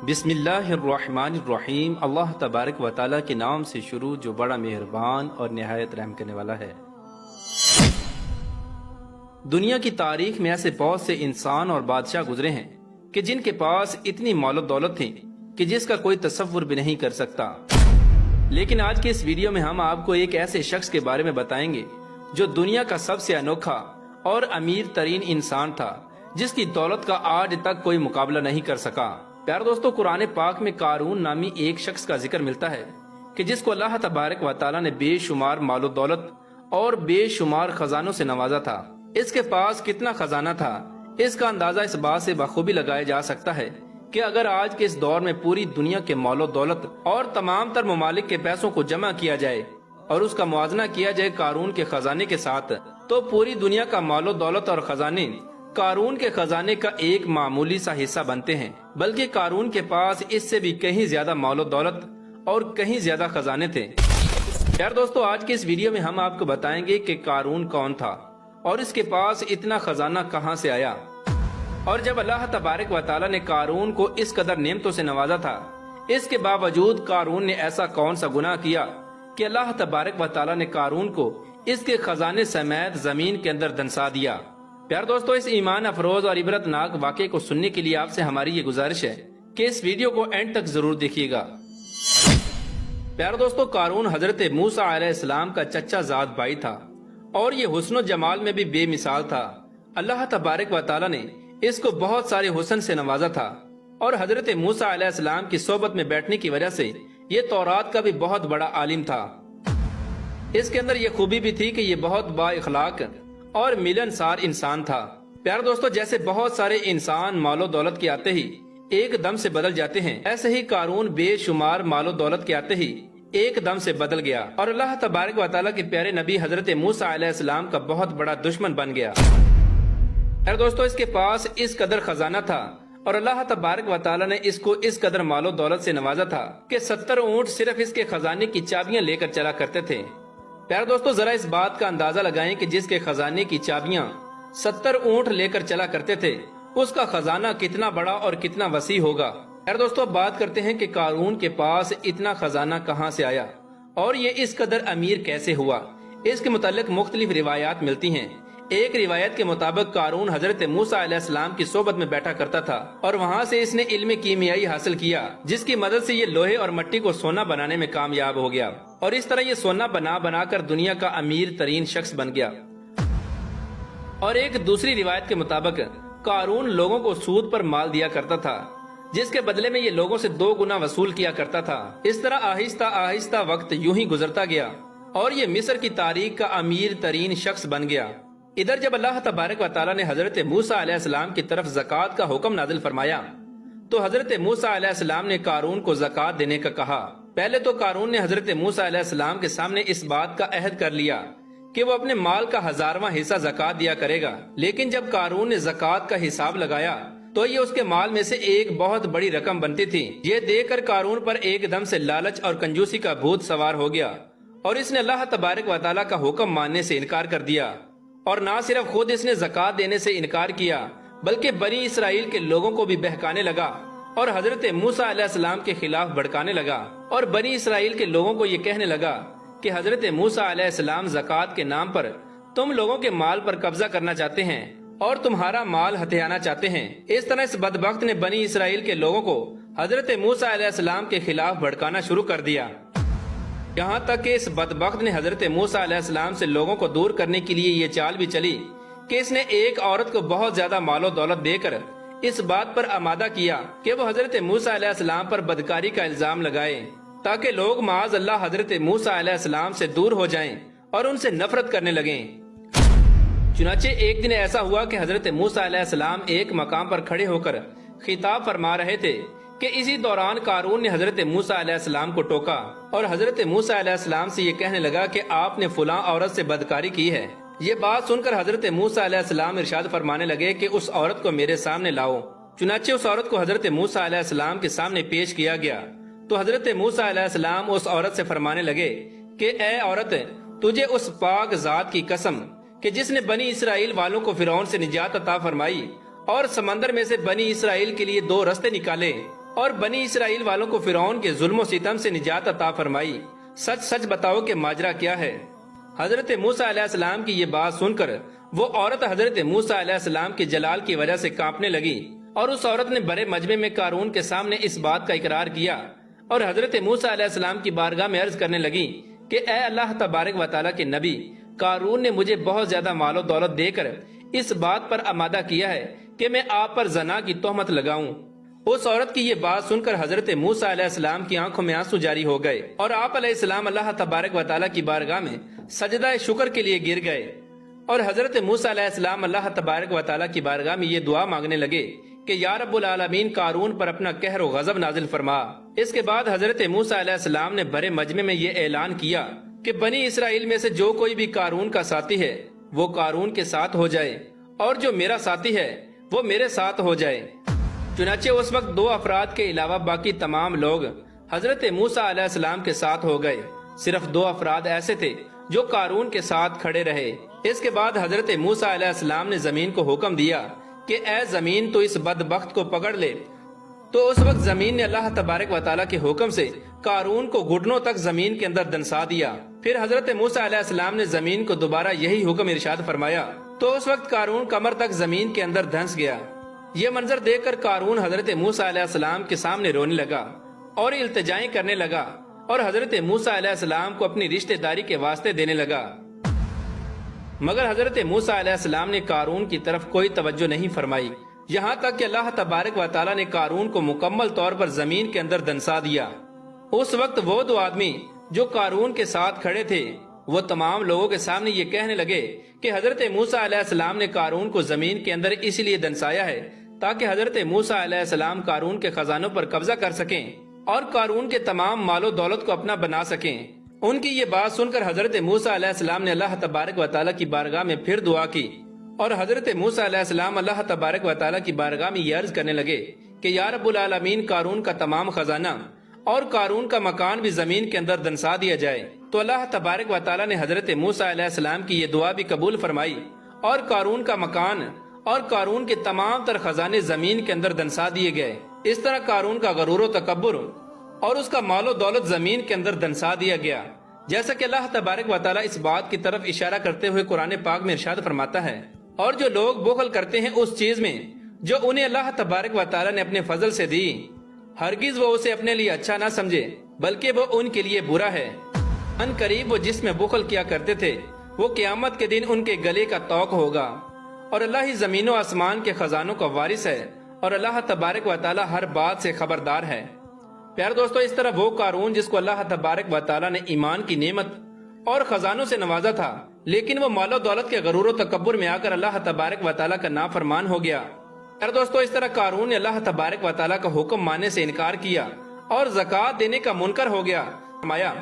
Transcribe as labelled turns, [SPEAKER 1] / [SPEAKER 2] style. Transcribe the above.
[SPEAKER 1] بسم اللہ الرحمن الرحیم۔ اللہ تبارک و تعالیٰ کے نام سے شروع جو بڑا مہربان اور نہایت رحم کرنے والا ہے۔ دنیا کی تاریخ میں ایسے بہت سے انسان اور بادشاہ گزرے ہیں کہ جن کے پاس اتنی مال و دولت تھی کہ جس کا کوئی تصور بھی نہیں کر سکتا، لیکن آج کے اس ویڈیو میں ہم آپ کو ایک ایسے شخص کے بارے میں بتائیں گے جو دنیا کا سب سے انوکھا اور امیر ترین انسان تھا، جس کی دولت کا آج تک کوئی مقابلہ نہیں کر سکا۔ پیارے دوستو، قرآن پاک میں قارون نامی ایک شخص کا ذکر ملتا ہے کہ جس کو اللہ تبارک و تعالیٰ نے بے شمار مال و دولت اور بے شمار خزانوں سے نوازا تھا۔ اس کے پاس کتنا خزانہ تھا، اس کا اندازہ اس بات سے بخوبی لگایا جا سکتا ہے کہ اگر آج کے اس دور میں پوری دنیا کے مال و دولت اور تمام تر ممالک کے پیسوں کو جمع کیا جائے اور اس کا موازنہ کیا جائے قارون کے خزانے کے ساتھ، تو پوری دنیا کا مال و دولت اور خزانے قارون کے خزانے کا ایک معمولی سا حصہ بنتے ہیں، بلکہ قارون کے پاس اس سے بھی کہیں زیادہ مال و دولت اور کہیں زیادہ خزانے تھے۔ یار دوستو، آج کے اس ویڈیو میں ہم آپ کو بتائیں گے کہ قارون کون تھا اور اس کے پاس اتنا خزانہ کہاں سے آیا، اور جب اللہ تبارک و تعالیٰ نے قارون کو اس قدر نعمتوں سے نوازا تھا، اس کے باوجود قارون نے ایسا کون سا گناہ کیا کہ اللہ تبارک و تعالیٰ نے قارون کو اس کے خزانے سمیت زمین کے اندر دنسا دیا۔ پیار دوستو، اس ایمان افروز اور عبرت ناک واقعے کو سننے کے لیے آپ سے ہماری یہ گزارش ہے کہ اس ویڈیو کو اینڈ تک ضرور دیکھیے گا۔ پیار دوستو، قارون حضرت موسیٰ علیہ السلام کا چچا زاد بھائی تھا اور یہ حسن و جمال میں بھی بے مثال تھا۔ اللہ تبارک و تعالیٰ نے اس کو بہت سارے حسن سے نوازا تھا اور حضرت موسیٰ علیہ السلام کی صحبت میں بیٹھنے کی وجہ سے یہ تورات کا بھی بہت بڑا عالم تھا۔ اس کے اندر یہ خوبی بھی تھی کہ یہ بہت با اخلاق اور ملنسار انسان تھا۔ پیارے دوستو، جیسے بہت سارے انسان مال و دولت کے آتے ہی ایک دم سے بدل جاتے ہیں، ایسے ہی قارون بے شمار مال و دولت کے آتے ہی ایک دم سے بدل گیا اور اللہ تبارک و تعالیٰ کے پیارے نبی حضرت موسیٰ علیہ السلام کا بہت بڑا دشمن بن گیا۔ پیارے دوستو، اس کے پاس اس قدر خزانہ تھا اور اللہ تبارک و تعالیٰ نے اس کو اس قدر مال و دولت سے نوازا تھا کہ 70 اونٹ صرف اس کے خزانے کی چابیاں لے کر چلا کرتے تھے۔ پیارے دوستو، ذرا اس بات کا اندازہ لگائیں کہ جس کے خزانے کی چابیاں 70 اونٹ لے کر چلا کرتے تھے، اس کا خزانہ کتنا بڑا اور کتنا وسیع ہوگا۔ پیارے دوستو، بات کرتے ہیں کہ قارون کے پاس اتنا خزانہ کہاں سے آیا اور یہ اس قدر امیر کیسے ہوا۔ اس کے متعلق مختلف روایات ملتی ہیں۔ ایک روایت کے مطابق قارون حضرت موسیٰ علیہ السلام کی صحبت میں بیٹھا کرتا تھا اور وہاں سے اس نے علم کیمیائی حاصل کیا، جس کی مدد سے یہ لوہے اور مٹی کو سونا بنانے میں کامیاب ہو گیا اور اس طرح یہ سونا بنا بنا کر دنیا کا امیر ترین شخص بن گیا۔ اور ایک دوسری روایت کے مطابق قارون لوگوں کو سود پر مال دیا کرتا تھا، جس کے بدلے میں یہ لوگوں سے 2 گنا وصول کیا کرتا تھا۔ اس طرح آہستہ آہستہ وقت یوں ہی گزرتا گیا اور یہ مصر کی تاریخ کا امیر ترین شخص بن گیا۔ ادھر جب اللہ تبارک و تعالیٰ نے حضرت موسیٰ علیہ السلام کی طرف زکوٰۃ کا حکم نازل فرمایا تو حضرت موسیٰ علیہ السلام نے قارون کو زکوٰۃ دینے کا کہا۔ پہلے تو قارون نے حضرت موسیٰ علیہ السلام کے سامنے اس بات کا عہد کر لیا کہ وہ اپنے مال کا 1000واں حصہ زکوٰۃ دیا کرے گا، لیکن جب قارون نے زکوٰۃ کا حساب لگایا تو یہ اس کے مال میں سے ایک بہت بڑی رقم بنتی تھی۔ یہ دیکھ کر قارون پر ایک دم سے لالچ اور کنجوسی کا بھوت سوار ہو گیا اور اس نے اللہ تبارک و تعالیٰ کا حکم ماننے سے انکار کر دیا، اور نہ صرف خود اس نے زکوٰۃ دینے سے انکار کیا بلکہ بنی اسرائیل کے لوگوں کو بھی بہکانے لگا اور حضرت موسیٰ علیہ السلام کے خلاف بھڑکانے لگا، اور بنی اسرائیل کے لوگوں کو یہ کہنے لگا کہ حضرت موسیٰ علیہ السلام زکوٰۃ کے نام پر تم لوگوں کے مال پر قبضہ کرنا چاہتے ہیں اور تمہارا مال ہتھیانا چاہتے ہیں۔ اس طرح اس بدبخت نے بنی اسرائیل کے لوگوں کو حضرت موسیٰ علیہ السلام کے خلاف بھڑکانا شروع کر دیا، یہاں تک کہ اس بدبخت نے حضرت موسیٰ علیہ السلام سے لوگوں کو دور کرنے کے لیے یہ چال بھی چلی کہ اس نے ایک عورت کو بہت زیادہ مال و دولت دے کر اس بات پر آمادہ کیا کہ وہ حضرت موسیٰ علیہ السلام پر بدکاری کا الزام لگائے تاکہ لوگ معاذ اللہ حضرت موسیٰ علیہ السلام سے دور ہو جائیں اور ان سے نفرت کرنے لگیں۔ چنانچہ ایک دن ایسا ہوا کہ حضرت موسیٰ علیہ السلام ایک مقام پر کھڑے ہو کر خطاب فرما رہے تھے کہ اسی دوران قارون نے حضرت موسیٰ علیہ السلام کو ٹوکا اور حضرت موسیٰ علیہ السلام سے یہ کہنے لگا کہ آپ نے فلاں عورت سے بدکاری کی ہے۔ یہ بات سن کر حضرت موسیٰ علیہ السلام ارشاد فرمانے لگے کہ اس عورت کو میرے سامنے لاؤ۔ چنانچہ اس عورت کو حضرت موسیٰ علیہ السلام کے سامنے پیش کیا گیا تو حضرت موسیٰ علیہ السلام اس عورت سے فرمانے لگے کہ اے عورت، تجھے اس پاک ذات کی قسم کہ جس نے بنی اسرائیل والوں کو فرعون سے نجات عطا فرمائی اور سمندر میں سے بنی اسرائیل کے لیے 2 رستے نکالے، اور بنی اسرائیل والوں کو فرعون کے ظلم و ستم سے نجات عطا فرمائی۔ سچ سچ بتاؤ کہ ماجرا کیا ہے؟ حضرت موسیٰ علیہ السلام کی یہ بات سن کر وہ عورت حضرت موسیٰ علیہ السلام کے جلال کی وجہ سے کانپنے لگی، اور اس عورت نے بڑے مجمع میں قارون کے سامنے اس بات کا اقرار کیا اور حضرت موسیٰ علیہ السلام کی بارگاہ میں عرض کرنے لگی کہ اے اللہ تبارک و تعالیٰ کے نبی، قارون نے مجھے بہت زیادہ مال و دولت دے کر اس بات پر آمادہ کیا ہے کہ میں آپ پر زنا کی تہمت لگاؤں۔ اس عورت کی یہ بات سن کر حضرت موسیٰ علیہ السلام کی آنکھوں میں آنسو جاری ہو گئے، اور آپ علیہ السلام اللہ تبارک و تعالیٰ کی بارگاہ میں سجدہ شکر کے لیے گر گئے، اور حضرت موسیٰ علیہ السلام اللہ تبارک و تعالیٰ کی بارگاہ میں یہ دعا مانگنے لگے کہ یا رب العالمین قارون پر اپنا قہر و غضب نازل فرما۔ اس کے بعد حضرت موسیٰ علیہ السلام نے بڑے مجمع میں یہ اعلان کیا کہ بنی اسرائیل میں سے جو کوئی بھی قارون کا ساتھی ہے وہ قارون کے ساتھ ہو جائے، اور جو میرا ساتھی ہے وہ میرے ساتھ ہو جائے۔ چنانچہ اس وقت 2 افراد کے علاوہ باقی تمام لوگ حضرت موسیٰ علیہ السلام کے ساتھ ہو گئے۔ صرف 2 افراد ایسے تھے جو قارون کے ساتھ کھڑے رہے۔ اس کے بعد حضرت موسیٰ علیہ السلام نے زمین کو حکم دیا کہ اے زمین تو اس بدبخت کو پکڑ لے، تو اس وقت زمین نے اللہ تبارک و تعالیٰ کے حکم سے قارون کو گھٹنوں تک زمین کے اندر دنسا دیا۔ پھر حضرت موسیٰ علیہ السلام نے زمین کو دوبارہ یہی حکم ارشاد فرمایا، تو اس وقت قارون کمر تک زمین کے اندر دھنس گیا۔ یہ منظر دیکھ کر قارون حضرت موسیٰ علیہ السلام کے سامنے رونے لگا اور التجائیں کرنے لگا، اور حضرت موسیٰ علیہ السلام کو اپنی رشتہ داری کے واسطے دینے لگا، مگر حضرت موسیٰ علیہ السلام نے قارون کی طرف کوئی توجہ نہیں فرمائی، یہاں تک کہ اللہ تبارک و تعالیٰ نے قارون کو مکمل طور پر زمین کے اندر دنسا دیا۔ اس وقت وہ 2 آدمی جو قارون کے ساتھ کھڑے تھے وہ تمام لوگوں کے سامنے یہ کہنے لگے کہ حضرت موسیٰ علیہ السلام نے قارون کو زمین کے اندر اس لیے دنسایا ہے تاکہ حضرت موسیٰ علیہ السلام قارون کے خزانوں پر قبضہ کر سکیں اور قارون کے تمام مال و دولت کو اپنا بنا سکیں۔ ان کی یہ بات سن کر حضرت موسیٰ علیہ السلام نے اللہ تبارک و تعالیٰ کی بارگاہ میں پھر دعا کی، اور حضرت موسیٰ علیہ السلام اللہ تبارک و تعالیٰ کی بارگاہ میں یہ عرض کرنے لگے کہ یا رب العالمین قارون کا تمام خزانہ اور قارون کا مکان بھی زمین کے اندر دنسا دیا جائے۔ تو اللہ تبارک و تعالیٰ نے حضرت موسیٰ علیہ السلام کی یہ دعا بھی قبول فرمائی، اور قارون کا مکان اور قارون کے تمام تر خزانے زمین کے اندر دنسا دیے گئے۔ اس طرح قارون کا غرور و تکبر اور اس کا مال و دولت زمین کے اندر دنسا دیا گیا، جیسا کہ اللہ تبارک و تعالیٰ اس بات کی طرف اشارہ کرتے ہوئے قرآن پاک میں ارشاد فرماتا ہے، اور جو لوگ بخل کرتے ہیں اس چیز میں جو انہیں اللہ تبارک و تعالیٰ نے اپنے فضل سے دی، ہرگز وہ اسے اپنے لیے اچھا نہ سمجھے بلکہ وہ ان کے لیے برا ہے۔ ان قریب وہ جس میں بخل کیا کرتے تھے وہ قیامت کے دن ان کے گلے کا طوق ہوگا، اور اللہ ہی زمین و آسمان کے خزانوں کا وارث ہے، اور اللہ تبارک و تعالیٰ ہر بات سے خبردار ہے۔ پیارے دوستو، اس طرح وہ قارون جس کو اللہ تبارک و تعالیٰ نے ایمان کی نعمت اور خزانوں سے نوازا تھا، لیکن وہ مال و دولت کے غرور و تکبر میں آ کر اللہ تبارک و تعالیٰ کا نافرمان ہو گیا۔ پیارے دوستو، اس طرح قارون نے اللہ تبارک و تعالیٰ کا حکم ماننے سے انکار کیا اور زکوٰۃ دینے کا منکر ہو گیا۔ فرمایا